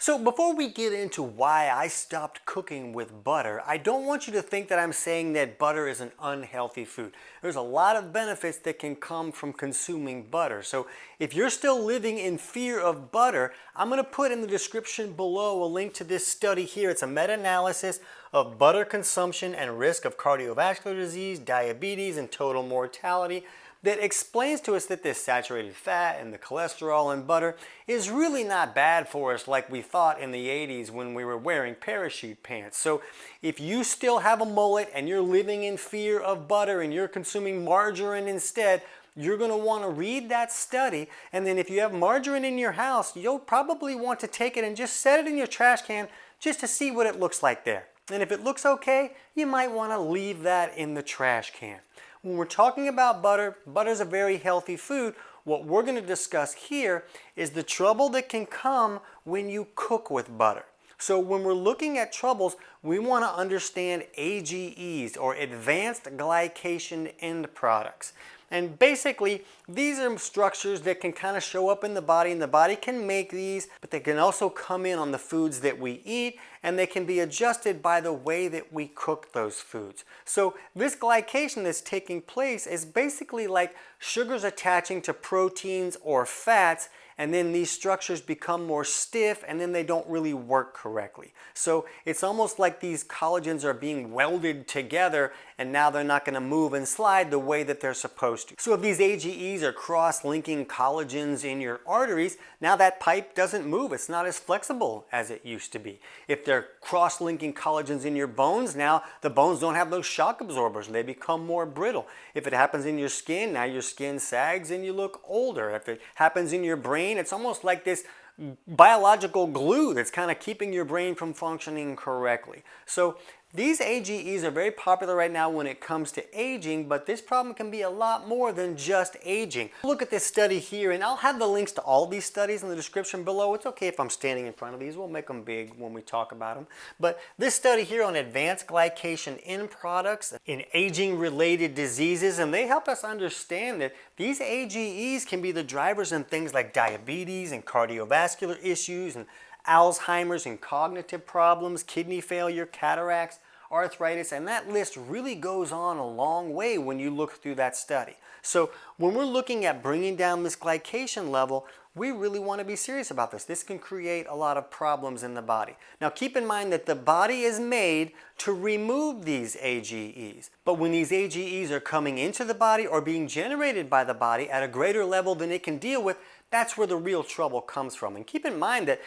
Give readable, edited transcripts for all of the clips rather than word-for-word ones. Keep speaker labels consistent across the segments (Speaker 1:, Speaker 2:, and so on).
Speaker 1: So before we get into why I stopped cooking with butter, I don't want you to think that I'm saying that butter is an unhealthy food. There's a lot of benefits that can come from consuming butter. So if you're still living in fear of butter, I'm going to put in the description below a link to this study here. It's a meta-analysis of butter consumption and risk of cardiovascular disease, diabetes, and total mortality, that explains to us that this saturated fat and the cholesterol in butter is really not bad for us like we thought in the 80s when we were wearing parachute pants. So if you still have a mullet and you're living in fear of butter and you're consuming margarine instead, you're going to want to read that study, and then if you have margarine in your house, you'll probably want to take it and just set it in your trash can just to see what it looks like there. And if it looks okay, you might want to leave that in the trash can. When we're talking about butter, butter's a very healthy food. What we're going to discuss here is the trouble that can come when you cook with butter. So when we're looking at troubles, we want to understand AGEs, or advanced glycation end products. And basically, these are structures that can kind of show up in the body, and the body can make these, but they can also come in on the foods that we eat, and they can be adjusted by the way that we cook those foods. So this glycation that's taking place is basically like sugars attaching to proteins or fats, and then these structures become more stiff and then they don't really work correctly. So it's almost like these collagens are being welded together and now they're not going to move and slide the way that they're supposed to. So if these AGEs are cross-linking collagens in your arteries, now that pipe doesn't move. It's not as flexible as it used to be. If they're cross-linking collagens in your bones, now the bones don't have those shock absorbers. They become more brittle. If it happens in your skin, now your skin sags and you look older. If it happens in your brain, it's almost like this biological glue that's kind of keeping your brain from functioning correctly. So these AGEs are very popular right now when it comes to aging, but this problem can be a lot more than just aging. Look at this study here, and I'll have the links to all these studies in the description below. It's okay if I'm standing in front of these. We'll make them big when we talk about them. But this study here on advanced glycation end products in aging-related diseases, and they help us understand that these AGEs can be the drivers in things like diabetes and cardiovascular issues and Alzheimer's and cognitive problems, kidney failure, cataracts, arthritis, and that list really goes on a long way when you look through that study. So when we're looking at bringing down this glycation level, we really want to be serious about this. This can create a lot of problems in the body. Now keep in mind that the body is made to remove these AGEs. But when these AGEs are coming into the body or being generated by the body at a greater level than it can deal with, that's where the real trouble comes from. And keep in mind that,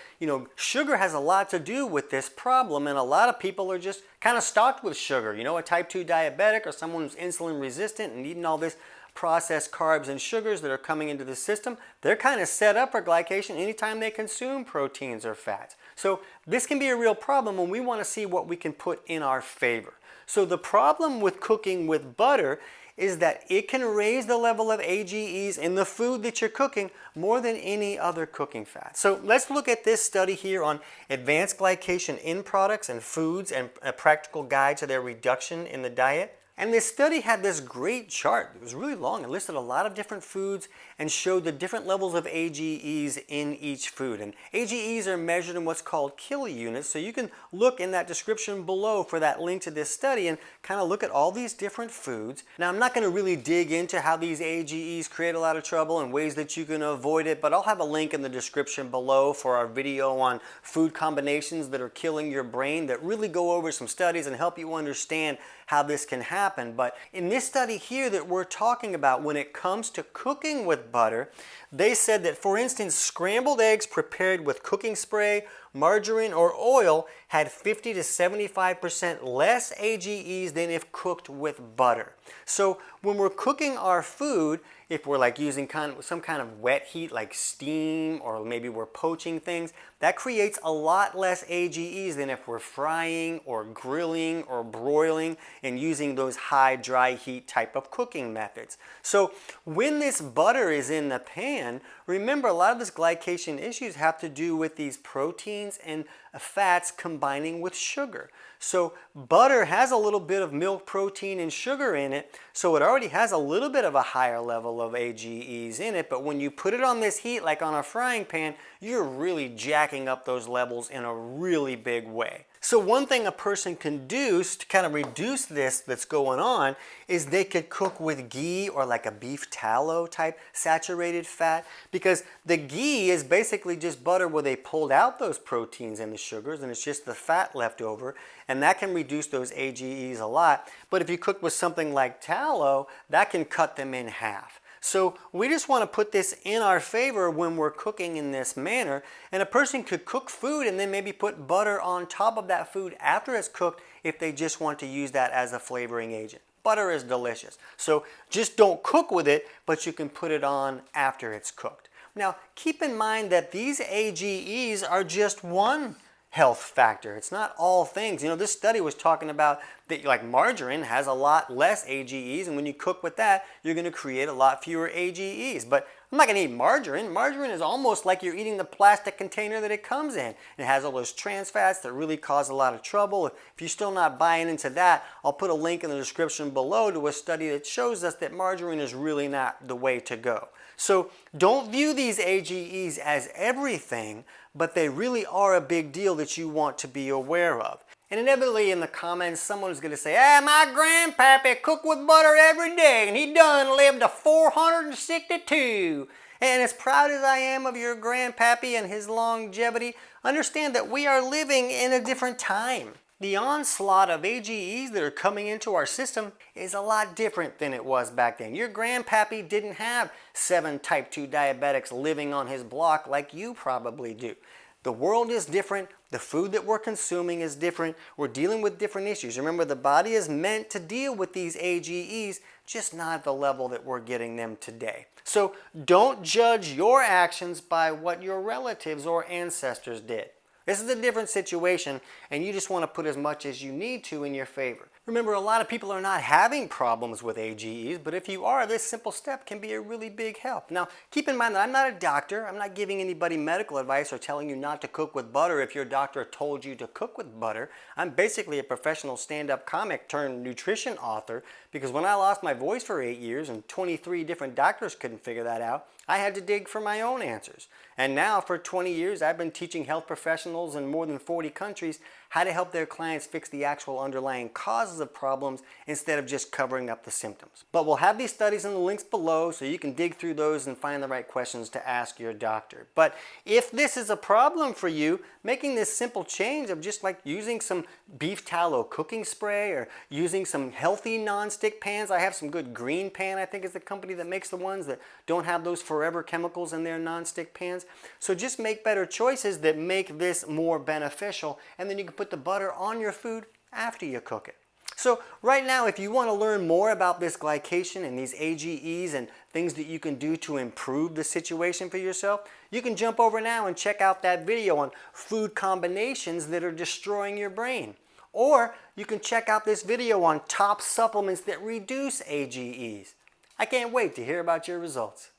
Speaker 1: sugar has a lot to do with this problem, and a lot of people are just kind of stocked with sugar. A type 2 diabetic or someone who's insulin resistant and eating all this processed carbs and sugars that are coming into the system, they're kind of set up for glycation anytime they consume proteins or fats. So this can be a real problem, and we want to see what we can put in our favor. So the problem with cooking with butter is that it can raise the level of AGEs in the food that you're cooking more than any other cooking fat. So let's look at this study here on advanced glycation end products and foods and a practical guide to their reduction in the diet. And this study had this great chart. It was really long. It listed a lot of different foods and showed the different levels of AGEs in each food. And AGEs are measured in what's called kilounits. So you can look in that description below for that link to this study and kind of look at all these different foods. Now, I'm not going to really dig into how these AGEs create a lot of trouble and ways that you can avoid it, but I'll have a link in the description below for our video on food combinations that are killing your brain that really go over some studies and help you understand how this can happen. But in this study here that we're talking about, when it comes to cooking with butter, they said that, for instance, scrambled eggs prepared with cooking spray, margarine, or oil had 50 to 75% less AGEs than if cooked with butter. So when we're cooking our food, if we're like using some kind of wet heat like steam, or maybe we're poaching things, that creates a lot less AGEs than if we're frying or grilling or broiling and using those high dry heat type of cooking methods. So when this butter is in the pan, remember a lot of this glycation issues have to do with these proteins and fats combining with sugar. So butter has a little bit of milk protein and sugar in it, so it already has a little bit of a higher level of AGEs in it, but when you put it on this heat like on a frying pan, you're really jacking up those levels in a really big way. So one thing a person can do to kind of reduce this that's going on is they could cook with ghee or like a beef tallow type saturated fat, because the ghee is basically just butter where they pulled out those proteins and the sugars and it's just the fat left over, and that can reduce those AGEs a lot. But if you cook with something like tallow, that can cut them in half. So we just want to put this in our favor when we're cooking in this manner. And a person could cook food and then maybe put butter on top of that food after it's cooked if they just want to use that as a flavoring agent. Butter is delicious. So just don't cook with it, but you can put it on after it's cooked. Now keep in mind that these AGEs are just one health factor. It's not all things. You know, this study was talking about that like margarine has a lot less AGEs, and when you cook with that, you're going to create a lot fewer AGEs. But I'm not going to eat margarine. Margarine is almost like you're eating the plastic container that it comes in. It has all those trans fats that really cause a lot of trouble. If you're still not buying into that, I'll put a link in the description below to a study that shows us that margarine is really not the way to go. So don't view these AGEs as everything, but they really are a big deal that you want to be aware of. And inevitably in the comments, someone's going to say, my grandpappy cooked with butter every day and he done lived to 462. And as proud as I am of your grandpappy and his longevity, understand that we are living in a different time. The onslaught of AGEs that are coming into our system is a lot different than it was back then. Your grandpappy didn't have 7 type 2 diabetics living on his block like you probably do. The world is different. The food that we're consuming is different. We're dealing with different issues. Remember, the body is meant to deal with these AGEs, just not at the level that we're getting them today. So don't judge your actions by what your relatives or ancestors did. This is a different situation, and you just want to put as much as you need to in your favor. Remember, a lot of people are not having problems with AGEs, but if you are, this simple step can be a really big help. Now, keep in mind that I'm not a doctor. I'm not giving anybody medical advice or telling you not to cook with butter if your doctor told you to cook with butter. I'm basically a professional stand-up comic turned nutrition author, because when I lost my voice for 8 years and 23 different doctors couldn't figure that out, I had to dig for my own answers. And now for 20 years, I've been teaching health professionals in more than 40 countries how to help their clients fix the actual underlying causes of problems instead of just covering up the symptoms. But we'll have these studies in the links below so you can dig through those and find the right questions to ask your doctor. But if this is a problem for you, making this simple change of just like using some beef tallow cooking spray or using some healthy non-stick pans. I have some good Green Pan, I think is the company that makes the ones that don't have those forever chemicals in their non-stick pans. So just make better choices that make this more beneficial, and then you can put the butter on your food after you cook it. So right now, if you want to learn more about this glycation and these AGEs and things that you can do to improve the situation for yourself, you can jump over now and check out that video on food combinations that are destroying your brain. Or you can check out this video on top supplements that reduce AGEs. I can't wait to hear about your results.